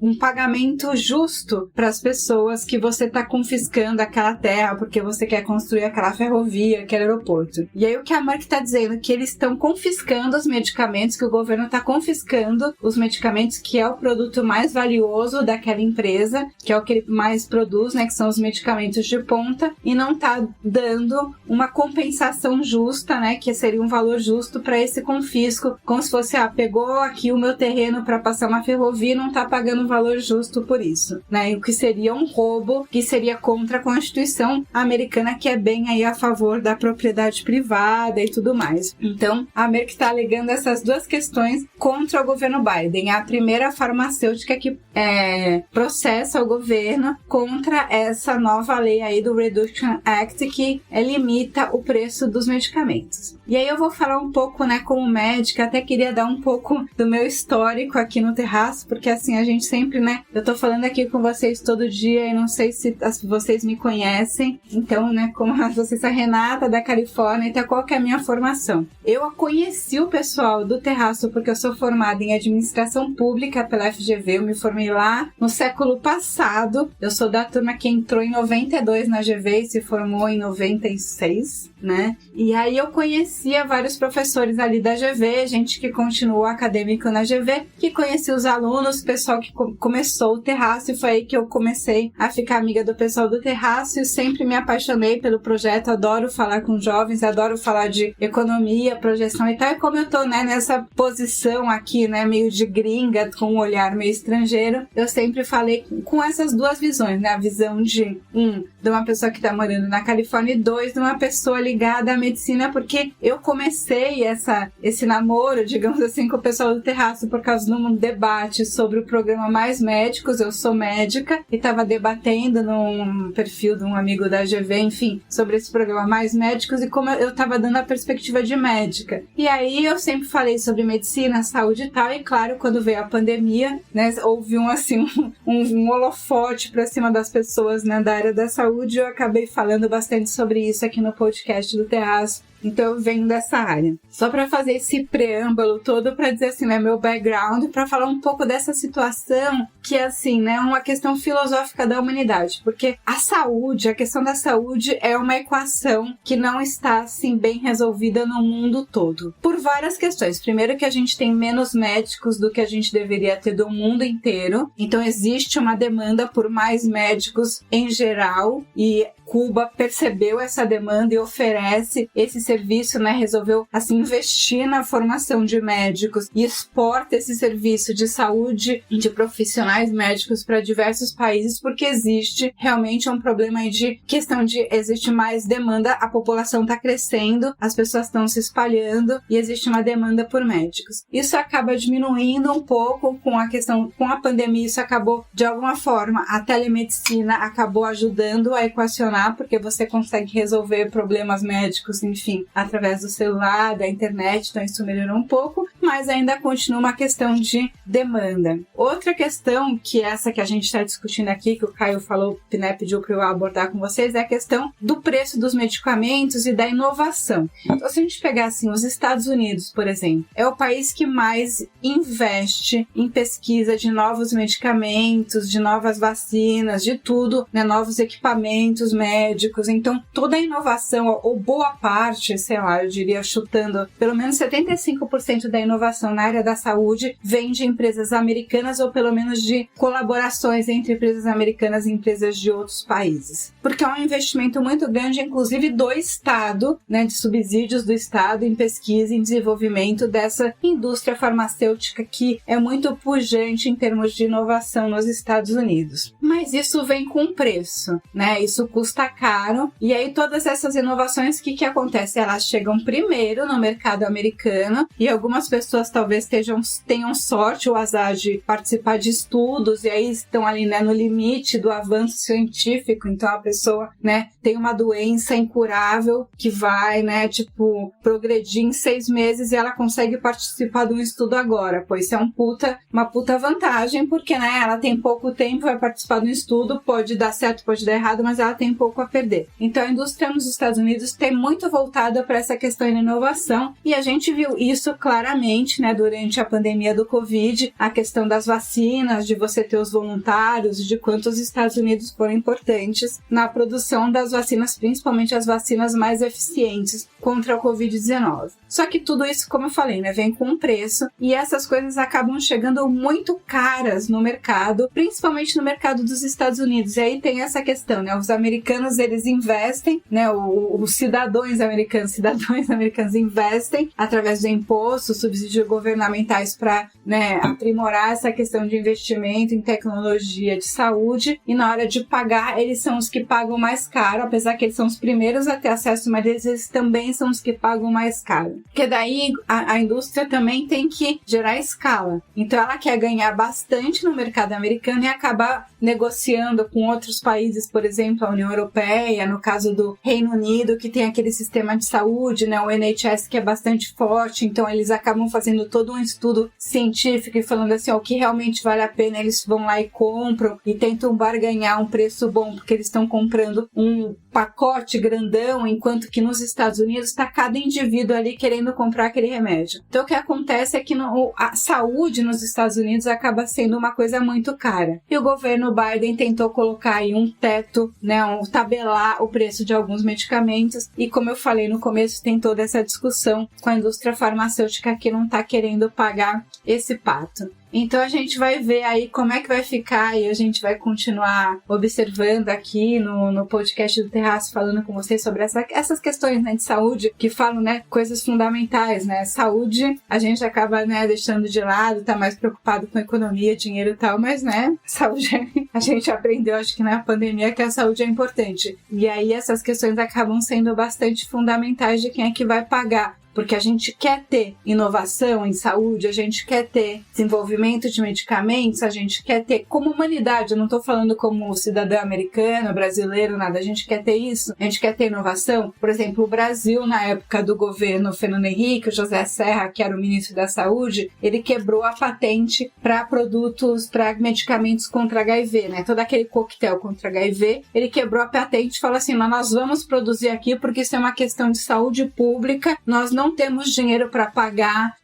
um pagamento justo para as pessoas que você está confiscando aquela terra porque você quer construir aquela ferrovia, aquele aeroporto. E aí o que a Merck está dizendo é que eles estão confiscando os medicamentos, que o governo está confiscando os medicamentos, que é o produto mais valioso daquela empresa, que é o que ele mais produz, né, que são os medicamentos de ponta, e não está dando uma compensação justa, né, que seria um valor justo para esse confisco, como se fosse, pegou aqui o meu terreno para passar uma ferrovia e não está pagando um valor justo por isso, né? O que seria um roubo, que seria contra a Constituição americana, que é bem aí a favor da propriedade privada e tudo mais. Então, a Merck está alegando essas 2 questões contra o governo Biden. A primeira, a farmacêutica, que processa o governo contra essa nova lei aí do Reduction Act, que limita o preço dos medicamentos. E aí eu vou falar um pouco, né, como médica, até queria dar um pouco do meu histórico aqui no Terraço, porque assim, a gente sempre, né, eu tô falando aqui com vocês todo dia e não sei se vocês me conhecem, então, né, como vocês, a Renata da Califórnia, então qual que é a minha formação? Eu conheci o pessoal do Terraço porque eu sou formada em administração pública pela FGV, eu me formei lá no século passado, eu sou da turma que entrou em 92 na GV e se formou em 96, né, e aí eu conhecia vários professores ali da GV, gente que continuou acadêmico na GV, que conhecia os alunos, o pessoal que começou o Terraço, e foi aí que eu comecei a ficar amiga do pessoal do Terraço, e sempre me apaixonei pelo projeto, adoro falar com jovens, adoro falar de economia, projeção e tal, e como eu tô, né, nessa posição aqui, né, meio de gringa, com um olhar meio estrangeiro, eu sempre falei com essas 2 visões, né, a visão de uma pessoa que tá morando na Califórnia, e 2, de uma pessoa ligada à medicina, porque eu comecei esse namoro, digamos assim, com o pessoal do Terraço por causa de um debate sobre o programa Mais Médicos. Eu sou médica e estava debatendo num perfil de um amigo da GV, enfim, sobre esse programa Mais Médicos, e como eu estava dando a perspectiva de médica. E aí eu sempre falei sobre medicina, saúde e tal, e claro, quando veio a pandemia, né, houve um holofote para cima das pessoas, né, da área da saúde, eu acabei falando bastante sobre isso aqui no podcast do Terraço. Então eu venho dessa área. Só para fazer esse preâmbulo todo, para dizer assim, né, meu background, para falar um pouco dessa situação que é assim, né, uma questão filosófica da humanidade, porque a saúde, a questão da saúde é uma equação que não está assim bem resolvida no mundo todo, por várias questões. Primeiro, que a gente tem menos médicos do que a gente deveria ter do mundo inteiro, então existe uma demanda por mais médicos em geral, e Cuba percebeu essa demanda e oferece esse serviço, né? Resolveu assim investir na formação de médicos e exporta esse serviço de saúde de profissionais médicos para diversos países, porque existe realmente um problema aí de questão de existe mais demanda, a população está crescendo, as pessoas estão se espalhando e existe uma demanda por médicos. Isso acaba diminuindo um pouco com a pandemia, isso acabou de alguma forma, a telemedicina acabou ajudando a equacionar, porque você consegue resolver problemas médicos, enfim, através do celular, da internet, então isso melhorou um pouco, mas ainda continua uma questão de demanda. Outra questão, que é essa que a gente está discutindo aqui, que o Caio falou, né, pediu para eu abordar com vocês, é a questão do preço dos medicamentos e da inovação. Então, se a gente pegar assim, os Estados Unidos, por exemplo, é o país que mais investe em pesquisa de novos medicamentos, de novas vacinas, de tudo, né, novos equipamentos médicos. Então, toda a inovação, ou boa parte, sei lá, eu diria chutando, pelo menos 75% da inovação na área da saúde vem de empresas americanas ou pelo menos de colaborações entre empresas americanas e empresas de outros países. Porque é um investimento muito grande, inclusive do Estado, né, de subsídios do Estado em pesquisa e desenvolvimento dessa indústria farmacêutica que é muito pujante em termos de inovação nos Estados Unidos. Mas isso vem com preço, né? Isso custa caro. E aí todas essas inovações, o que acontece? Elas chegam primeiro no mercado americano e algumas pessoas talvez tenham sorte ou azar de participar de estudos e aí estão ali, né, no limite do avanço científico. Então a pessoa, né, tem uma doença incurável que vai, né, progredir em 6 meses e ela consegue participar de um estudo agora. Pois isso é uma puta vantagem, porque, né, ela tem pouco tempo, vai participar de um estudo, pode dar certo, pode dar errado, mas ela tem pouco a perder. Então a indústria nos Estados Unidos tem muito voltada para essa questão de inovação e a gente viu isso claramente, né, durante a pandemia do Covid, a questão das vacinas, de você ter os voluntários, de quanto os Estados Unidos foram importantes na produção das vacinas, principalmente as vacinas mais eficientes contra o Covid-19. Só que tudo isso, como eu falei, né, vem com um preço e essas coisas acabam chegando muito caras no mercado, principalmente no mercado dos Estados Unidos. E aí tem essa questão, né, os americanos, eles investem, né, os cidadãos americanos investem através do imposto, subsídios governamentais para, né, aprimorar essa questão de investimento em tecnologia de saúde e na hora de pagar, eles são os que pagam mais caro, apesar que eles são os primeiros a ter acesso, mas eles também são os que pagam mais caro. Porque daí a indústria também tem que gerar escala. Então ela quer ganhar bastante no mercado americano e acabar negociando com outros países, por exemplo, a União Europeia, no caso do Reino Unido, que tem aquele sistema de saúde, né, o NHS, que é bastante forte, então eles acabam fazendo todo um estudo científico e falando assim, ó, o que realmente vale a pena, eles vão lá e compram e tentam barganhar um preço bom, porque eles estão comprando um pacote grandão, enquanto que nos Estados Unidos está cada indivíduo ali querendo comprar aquele remédio. Então o que acontece é que a saúde nos Estados Unidos acaba sendo uma coisa muito cara. E o governo Biden tentou colocar aí um teto, né, tabelar o preço de alguns medicamentos e, como eu falei no começo, tem toda essa discussão com a indústria farmacêutica que não está querendo pagar esse pato. Então a gente vai ver aí como é que vai ficar e a gente vai continuar observando aqui no podcast do Terraço, falando com vocês sobre essas questões, né, de saúde, que falam, né, coisas fundamentais, né? Saúde a gente acaba, né, deixando de lado, tá mais preocupado com economia, dinheiro e tal, mas, né, saúde a gente aprendeu, acho que na pandemia, que a saúde é importante. E aí essas questões acabam sendo bastante fundamentais de quem é que vai pagar. Porque a gente quer ter inovação em saúde, a gente quer ter desenvolvimento de medicamentos, a gente quer ter como humanidade, eu não estou falando como cidadão americano, brasileiro, nada, a gente quer ter isso, a gente quer ter inovação. Por exemplo, o Brasil, na época do governo Fernando Henrique, o José Serra, que era o ministro da Saúde, ele quebrou a patente para produtos, para medicamentos contra HIV, né? Todo aquele coquetel contra HIV, ele quebrou a patente e falou assim, nós vamos produzir aqui porque isso é uma questão de saúde pública, nós não temos dinheiro para pagar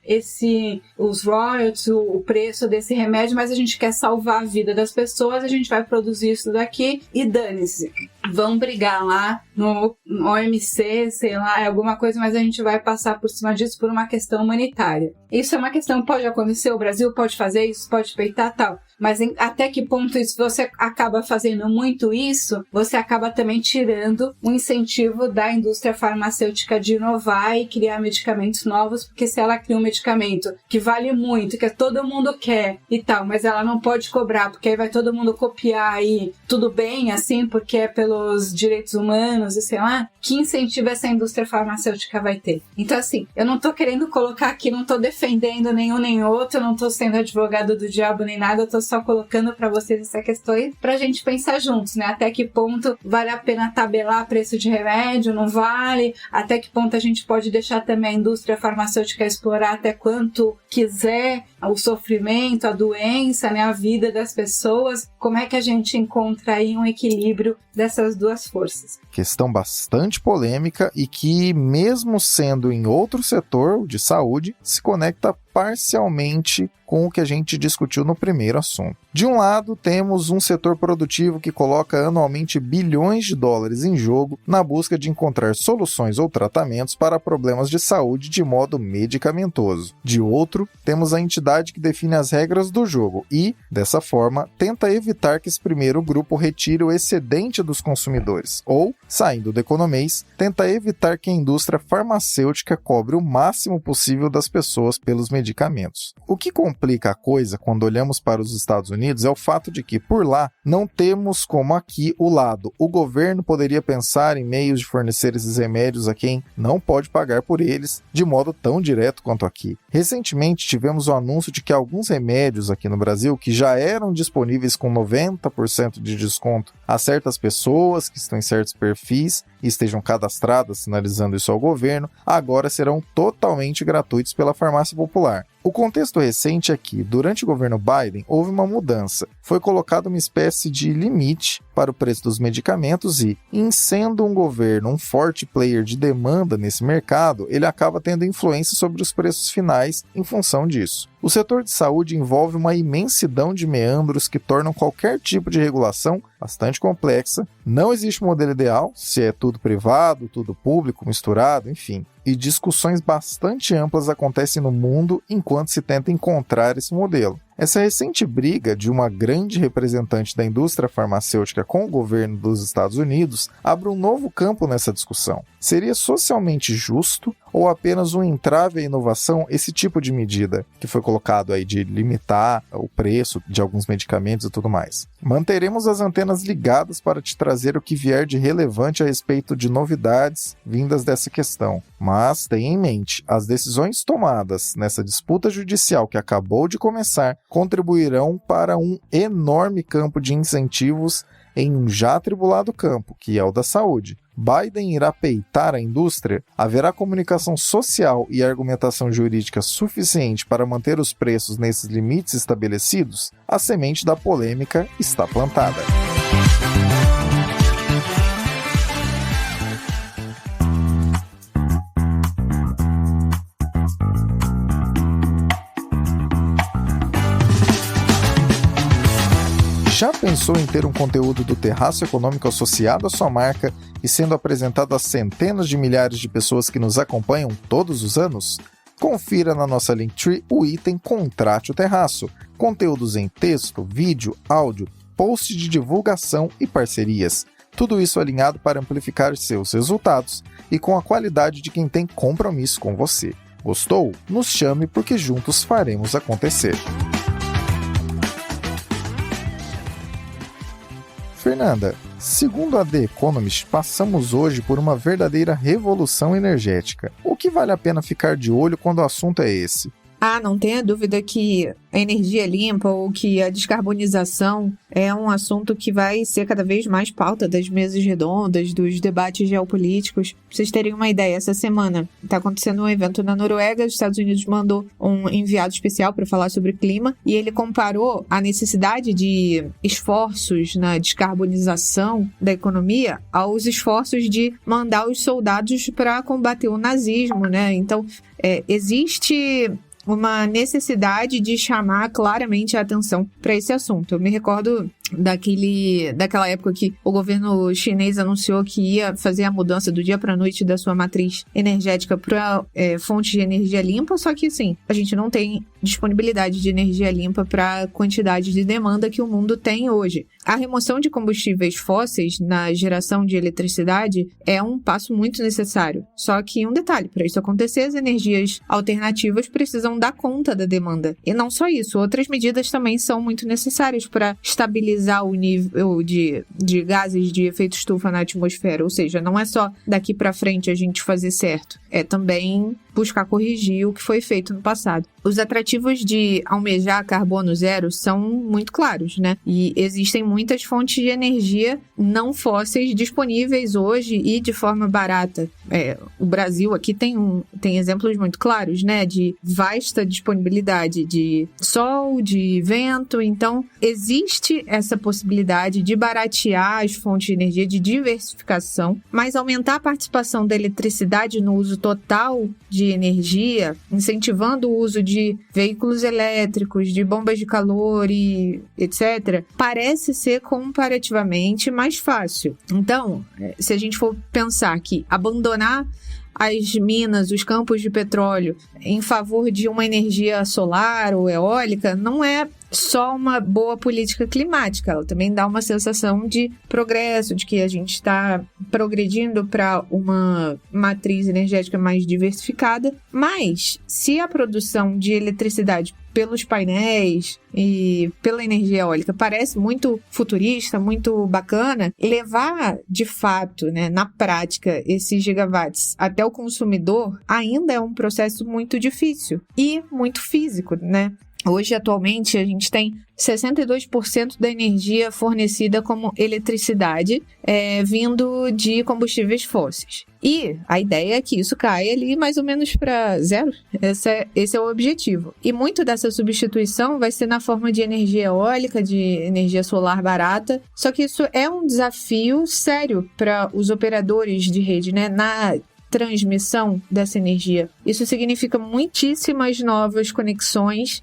os royalties, o preço desse remédio, mas a gente quer salvar a vida das pessoas, a gente vai produzir isso daqui e dane-se. Vão brigar lá no OMC, sei lá, alguma coisa, mas a gente vai passar por cima disso por uma questão humanitária. Isso é uma questão que pode acontecer, o Brasil pode fazer isso, pode peitar tal. Mas até que ponto isso, você acaba fazendo muito isso, você acaba também tirando o incentivo da indústria farmacêutica de inovar e criar medicamentos novos, porque se ela cria um medicamento que vale muito, que todo mundo quer e tal, mas ela não pode cobrar, porque aí vai todo mundo copiar e tudo bem, assim, porque é pelos direitos humanos e sei lá, que incentivo essa indústria farmacêutica vai ter? Então, assim, eu não tô querendo colocar aqui, não tô defendendo nenhum nem outro, eu não tô sendo advogado do diabo nem nada, eu tô só colocando para vocês essa questão aí pra gente pensar juntos, né? Até que ponto vale a pena tabelar preço de remédio, não vale? Até que ponto a gente pode deixar também a indústria farmacêutica explorar até quanto quiser o sofrimento, a doença, né, a vida das pessoas, como é que a gente encontra aí um equilíbrio dessas duas forças? Questão bastante polêmica e que, mesmo sendo em outro setor, o de saúde, se conecta parcialmente com o que a gente discutiu no primeiro assunto. De um lado, temos um setor produtivo que coloca anualmente bilhões de dólares em jogo na busca de encontrar soluções ou tratamentos para problemas de saúde de modo medicamentoso. De outro, temos a entidade que define as regras do jogo e, dessa forma, tenta evitar que esse primeiro grupo retire o excedente dos consumidores, ou, saindo do economês, tenta evitar que a indústria farmacêutica cobre o máximo possível das pessoas pelos medicamentos. O que complica a coisa quando olhamos para os Estados Unidos é o fato de que, por lá, não temos como aqui o lado. O governo poderia pensar em meios de fornecer esses remédios a quem não pode pagar por eles de modo tão direto quanto aqui. Recentemente tivemos o anúncio de que alguns remédios aqui no Brasil, que já eram disponíveis com 90% de desconto a certas pessoas que estão em certos perfis e estejam cadastradas sinalizando isso ao governo, agora serão totalmente gratuitos pela farmácia popular. O contexto recente é que, durante o governo Biden, houve uma mudança. Foi colocada uma espécie de limite para o preço dos medicamentos e, em sendo um governo um forte player de demanda nesse mercado, ele acaba tendo influência sobre os preços finais em função disso. O setor de saúde envolve uma imensidão de meandros que tornam qualquer tipo de regulação bastante complexa. Não existe um modelo ideal, se é tudo privado, tudo público, misturado, enfim. E discussões bastante amplas acontecem no mundo enquanto se tenta encontrar esse modelo. Essa recente briga de uma grande representante da indústria farmacêutica com o governo dos Estados Unidos abre um novo campo nessa discussão. Seria socialmente justo ou apenas um entrave à inovação esse tipo de medida que foi colocado aí de limitar o preço de alguns medicamentos e tudo mais? Manteremos as antenas ligadas para te trazer o que vier de relevante a respeito de novidades vindas dessa questão. Mas tenha em mente, as decisões tomadas nessa disputa judicial que acabou de começar contribuirão para um enorme campo de incentivos em um já atribulado campo, que é o da saúde. Biden irá peitar a indústria? Haverá comunicação social e argumentação jurídica suficiente para manter os preços nesses limites estabelecidos? A semente da polêmica está plantada. Já pensou em ter um conteúdo do Terraço Econômico associado à sua marca e sendo apresentado a centenas de milhares de pessoas que nos acompanham todos os anos? Confira na nossa Linktree o item Contrate o Terraço, conteúdos em texto, vídeo, áudio, post de divulgação e parcerias. Tudo isso alinhado para amplificar seus resultados e com a qualidade de quem tem compromisso com você. Gostou? Nos chame porque juntos faremos acontecer. Fernanda, segundo a The Economist, passamos hoje por uma verdadeira revolução energética. O que vale a pena ficar de olho quando o assunto é esse? Não tenha dúvida que a energia limpa ou que a descarbonização é um assunto que vai ser cada vez mais pauta das mesas redondas, dos debates geopolíticos. Pra vocês terem uma ideia, essa semana está acontecendo um evento na Noruega, os Estados Unidos mandou um enviado especial para falar sobre clima e ele comparou a necessidade de esforços na descarbonização da economia aos esforços de mandar os soldados para combater o nazismo, né? Então, existe uma necessidade de chamar claramente a atenção para esse assunto. Eu me recordo daquela época que o governo chinês anunciou que ia fazer a mudança do dia para a noite da sua matriz energética para fontes de energia limpa, só que assim, a gente não tem disponibilidade de energia limpa para a quantidade de demanda que o mundo tem hoje. A remoção de combustíveis fósseis na geração de eletricidade é um passo muito necessário. Só que um detalhe, para isso acontecer, as energias alternativas precisam dar conta da demanda. E não só isso, outras medidas também são muito necessárias para estabilizar o nível de gases de efeito estufa na atmosfera. Ou seja, não é só daqui para frente a gente fazer certo, é também buscar corrigir o que foi feito no passado. Os atrativos de almejar carbono zero são muito claros, né? E existem muitas fontes de energia não fósseis disponíveis hoje e de forma barata. O Brasil aqui tem exemplos muito claros, né? De vasta disponibilidade de sol, de vento. Então, existe essa possibilidade de baratear as fontes de energia, de diversificação, mas aumentar a participação da eletricidade no uso total de energia, incentivando o uso de veículos elétricos, de bombas de calor e etc., parece ser comparativamente mais fácil. Então, se a gente for pensar que abandonar as minas, os campos de petróleo em favor de uma energia solar ou eólica não é só uma boa política climática, ela também dá uma sensação de progresso, de que a gente está progredindo para uma matriz energética mais diversificada, mas se a produção de eletricidade pelos painéis e pela energia eólica parece muito futurista, muito bacana, levar de fato, né, na prática, esses gigawatts até o consumidor ainda é um processo muito difícil e muito físico, né? Hoje, atualmente, a gente tem 62% da energia fornecida como eletricidade vindo de combustíveis fósseis. E a ideia é que isso caia ali mais ou menos para zero. Esse é o objetivo. E muito dessa substituição vai ser na forma de energia eólica, de energia solar barata. Só que isso é um desafio sério para os operadores de rede, né? Na transmissão dessa energia. Isso significa muitíssimas novas conexões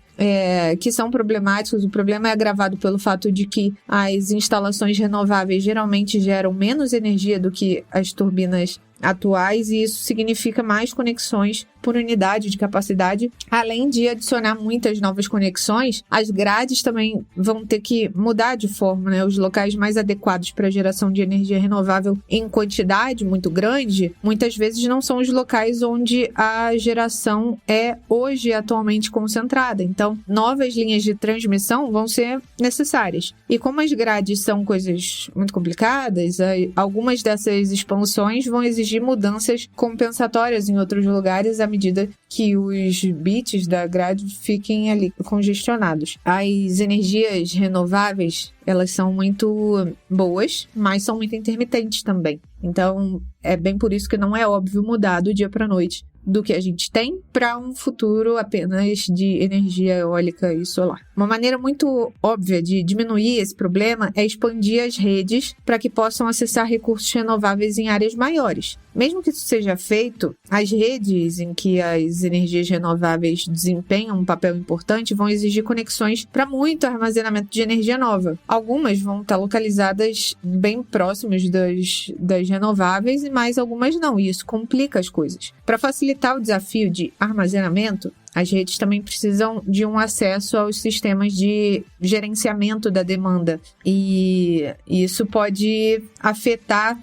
que são problemáticas. O problema é agravado pelo fato de que as instalações renováveis geralmente geram menos energia do que as turbinas atuais, e isso significa mais conexões por unidade de capacidade. Além de adicionar muitas novas conexões, as grades também vão ter que mudar de forma, né? Os locais mais adequados para a geração de energia renovável em quantidade muito grande, muitas vezes não são os locais onde a geração é hoje atualmente concentrada. Então, novas linhas de transmissão vão ser necessárias. E como as grades são coisas muito complicadas, algumas dessas expansões vão exigir mudanças compensatórias em outros lugares à medida que os bits da grade fiquem ali congestionados. As energias renováveis, elas são muito boas, mas são muito intermitentes também. Então, é bem por isso que não é óbvio mudar do dia para a noite do que a gente tem para um futuro apenas de energia eólica e solar. Uma maneira muito óbvia de diminuir esse problema é expandir as redes para que possam acessar recursos renováveis em áreas maiores. Mesmo que isso seja feito, as redes em que as energias renováveis desempenham um papel importante vão exigir conexões para muito armazenamento de energia nova. Algumas vão estar localizadas bem próximas das renováveis, mas algumas não, e isso complica as coisas. Para facilitar o desafio de armazenamento, as redes também precisam de um acesso aos sistemas de gerenciamento da demanda, e isso pode afetar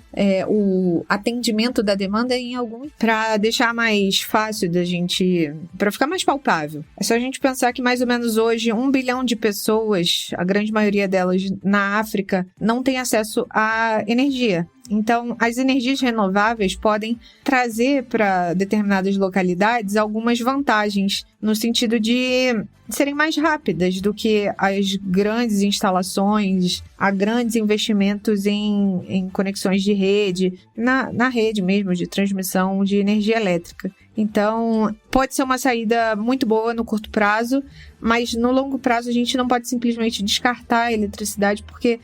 o atendimento da demanda em algum, para deixar mais fácil da gente, para ficar mais palpável. É só a gente pensar que mais ou menos hoje 1 bilhão de pessoas, a grande maioria delas na África, não tem acesso à energia. Então, as energias renováveis podem trazer para determinadas localidades algumas vantagens, no sentido de serem mais rápidas do que as grandes instalações, há grandes investimentos em conexões de rede, na rede mesmo de transmissão de energia elétrica. Então, pode ser uma saída muito boa no curto prazo, mas no longo prazo a gente não pode simplesmente descartar a eletricidade, porque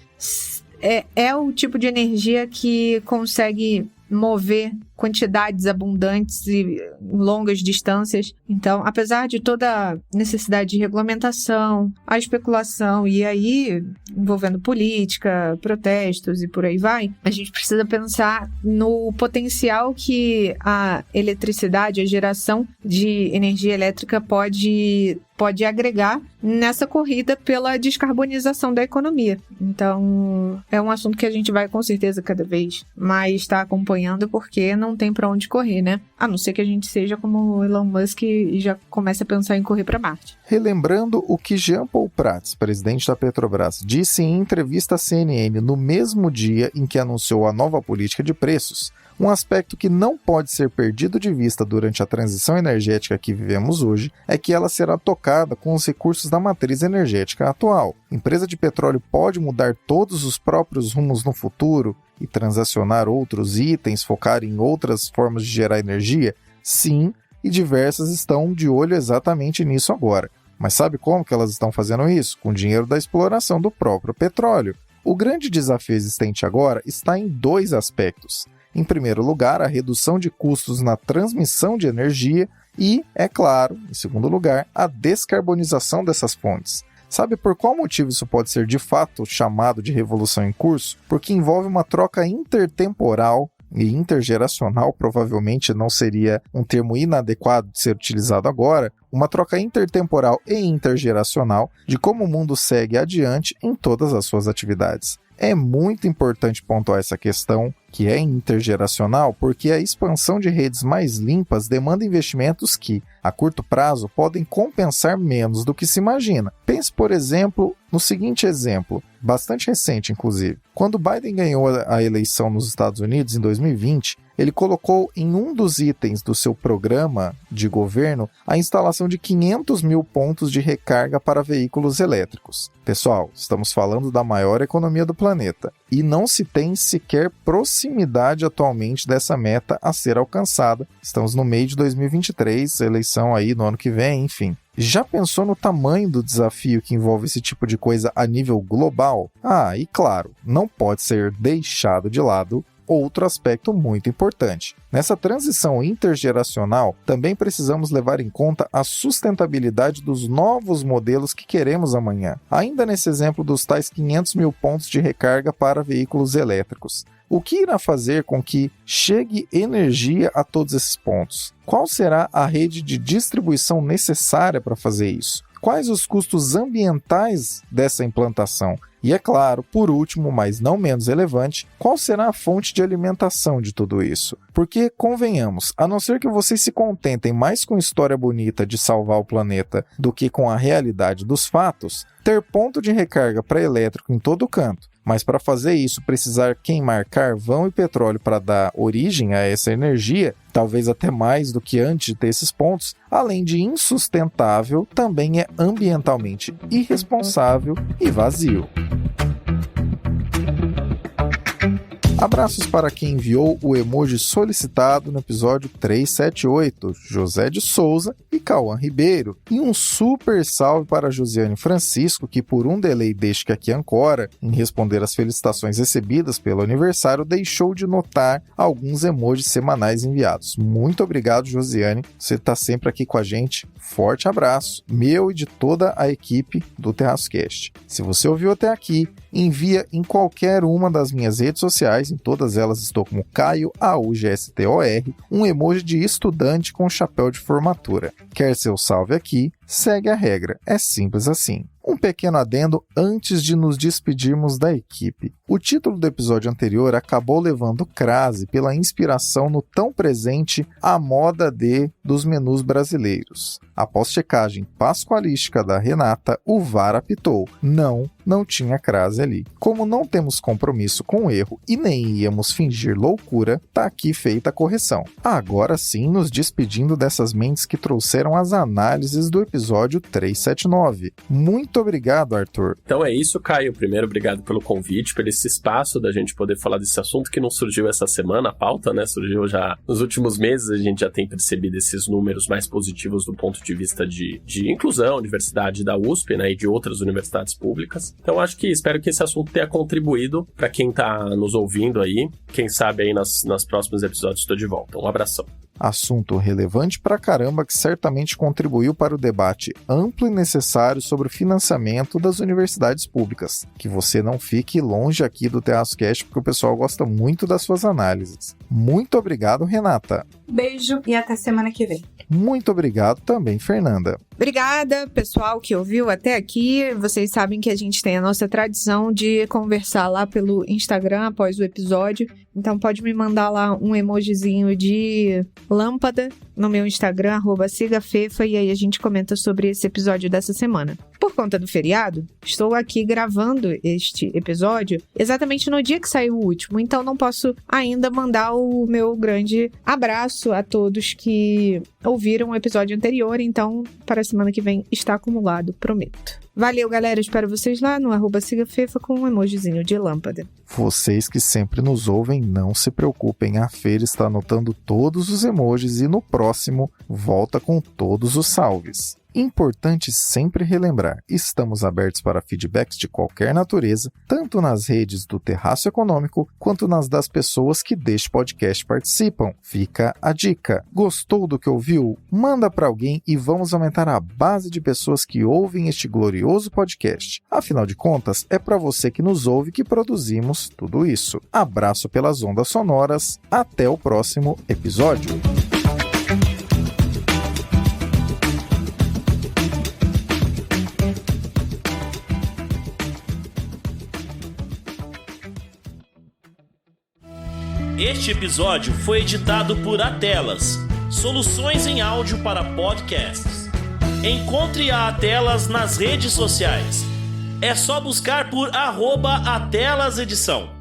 é o tipo de energia que consegue mover quantidades abundantes e longas distâncias. Então, apesar de toda a necessidade de regulamentação, a especulação e aí envolvendo política, protestos e por aí vai, a gente precisa pensar no potencial que a eletricidade, a geração de energia elétrica pode agregar nessa corrida pela descarbonização da economia. Então, é um assunto que a gente vai com certeza cada vez mais estar acompanhando, porque não tem para onde correr, né? A não ser que a gente seja como Elon Musk e já comece a pensar em correr para Marte. Relembrando o que Jean Paul Prats, presidente da Petrobras, disse em entrevista à CNN no mesmo dia em que anunciou a nova política de preços, Um aspecto que não pode ser perdido de vista durante a transição energética que vivemos hoje é que ela será tocada com os recursos da matriz energética atual. Empresa de petróleo pode mudar todos os próprios rumos no futuro e transacionar outros itens, focar em outras formas de gerar energia? Sim, e diversas estão de olho exatamente nisso agora. Mas sabe como que elas estão fazendo isso? Com o dinheiro da exploração do próprio petróleo. O grande desafio existente agora está em 2 aspectos. Em primeiro lugar, a redução de custos na transmissão de energia e, é claro, em segundo lugar, a descarbonização dessas fontes. Sabe por qual motivo isso pode ser de fato chamado de revolução em curso? Porque envolve uma troca intertemporal e intergeracional, provavelmente não seria um termo inadequado de ser utilizado agora, uma troca intertemporal e intergeracional de como o mundo segue adiante em todas as suas atividades. É muito importante pontuar essa questão, que é intergeracional, porque a expansão de redes mais limpas demanda investimentos que, a curto prazo, podem compensar menos do que se imagina. Pense, por exemplo, no seguinte exemplo, bastante recente inclusive. Quando Biden ganhou a eleição nos Estados Unidos em 2020, ele colocou em um dos itens do seu programa de governo a instalação de 500 mil pontos de recarga para veículos elétricos. Pessoal, estamos falando da maior economia do planeta e não se tem sequer proximidade atualmente dessa meta a ser alcançada. Estamos no meio de 2023, eleição aí no ano que vem, enfim. Já pensou no tamanho do desafio que envolve esse tipo de coisa a nível global? E claro, não pode ser deixado de lado outro aspecto muito importante. Nessa transição intergeracional, também precisamos levar em conta a sustentabilidade dos novos modelos que queremos amanhã. Ainda nesse exemplo dos tais 500 mil pontos de recarga para veículos elétricos. O que irá fazer com que chegue energia a todos esses pontos? Qual será a rede de distribuição necessária para fazer isso? Quais os custos ambientais dessa implantação? E é claro, por último, mas não menos relevante, qual será a fonte de alimentação de tudo isso? Porque, convenhamos, a não ser que vocês se contentem mais com história bonita de salvar o planeta do que com a realidade dos fatos, ter ponto de recarga para elétrico em todo canto, mas para fazer isso precisar queimar carvão e petróleo para dar origem a essa energia, talvez até mais do que antes de ter esses pontos, além de insustentável, também é ambientalmente irresponsável e vazio. Abraços para quem enviou o emoji solicitado no episódio 378, José de Souza e Cauã Ribeiro. E um super salve para Josiane Francisco, que por um delay desde que aqui ancora, em responder às felicitações recebidas pelo aniversário, deixou de notar alguns emojis semanais enviados. Muito obrigado, Josiane. Você está sempre aqui com a gente. Forte abraço, meu e de toda a equipe do Terraço Cast. Se você ouviu até aqui, envia em qualquer uma das minhas redes sociais, em todas elas estou como Caio AUGSTOR, um emoji de estudante com chapéu de formatura. Quer seu salve aqui? Segue a regra, é simples assim. Um pequeno adendo antes de nos despedirmos da equipe. O título do episódio anterior acabou levando crase pela inspiração no tão presente A Moda dos menus brasileiros. Após checagem pasqualística da Renata, o VAR apitou. Não tinha crase ali. Como não temos compromisso com o erro e nem íamos fingir loucura, tá aqui feita a correção. Agora sim, nos despedindo dessas mentes que trouxeram as análises do episódio 379. Muito obrigado, Arthur. Então é isso, Caio. Primeiro, obrigado pelo convite, por esse espaço da gente poder falar desse assunto que não surgiu essa semana, a pauta, né? Surgiu já nos últimos meses, a gente já tem percebido esses números mais positivos do ponto de vista de inclusão, diversidade da USP, né? E de outras universidades públicas. Então espero que esse assunto tenha contribuído para quem tá nos ouvindo aí. Quem sabe aí nas próximos episódios estou de volta. Um abração. Assunto relevante pra caramba que certamente contribuiu para o debate amplo e necessário sobre o financiamento das universidades públicas. Que você não fique longe aqui do Terraço Cast, porque o pessoal gosta muito das suas análises. Muito obrigado, Renata. Beijo e até semana que vem. Muito obrigado também, Fernanda. Obrigada, pessoal que ouviu até aqui. Vocês sabem que a gente tem a nossa tradição de conversar lá pelo Instagram após o episódio. Então pode me mandar lá um emojizinho de lâmpada no meu Instagram, @sigafefa, e aí a gente comenta sobre esse episódio dessa semana. Por conta do feriado, estou aqui gravando este episódio exatamente no dia que saiu o último, então não posso ainda mandar o meu grande abraço a todos que ouviram o episódio anterior, então para a semana que vem está acumulado, prometo. Valeu, galera, espero vocês lá no @sigafefa com um emojizinho de lâmpada. Vocês que sempre nos ouvem, não se preocupem, a Fer está anotando todos os emojis e no próximo volta com todos os salves. Importante sempre relembrar, estamos abertos para feedbacks de qualquer natureza, tanto nas redes do Terraço Econômico, quanto nas das pessoas que deste podcast participam. Fica a dica. Gostou do que ouviu? Manda para alguém e vamos aumentar a base de pessoas que ouvem este glorioso podcast. Afinal de contas, é para você que nos ouve que produzimos tudo isso. Abraço pelas ondas sonoras, até o próximo episódio. Este episódio foi editado por Atelas, soluções em áudio para podcasts. Encontre a Atelas nas redes sociais. É só buscar por @AtelasEdição.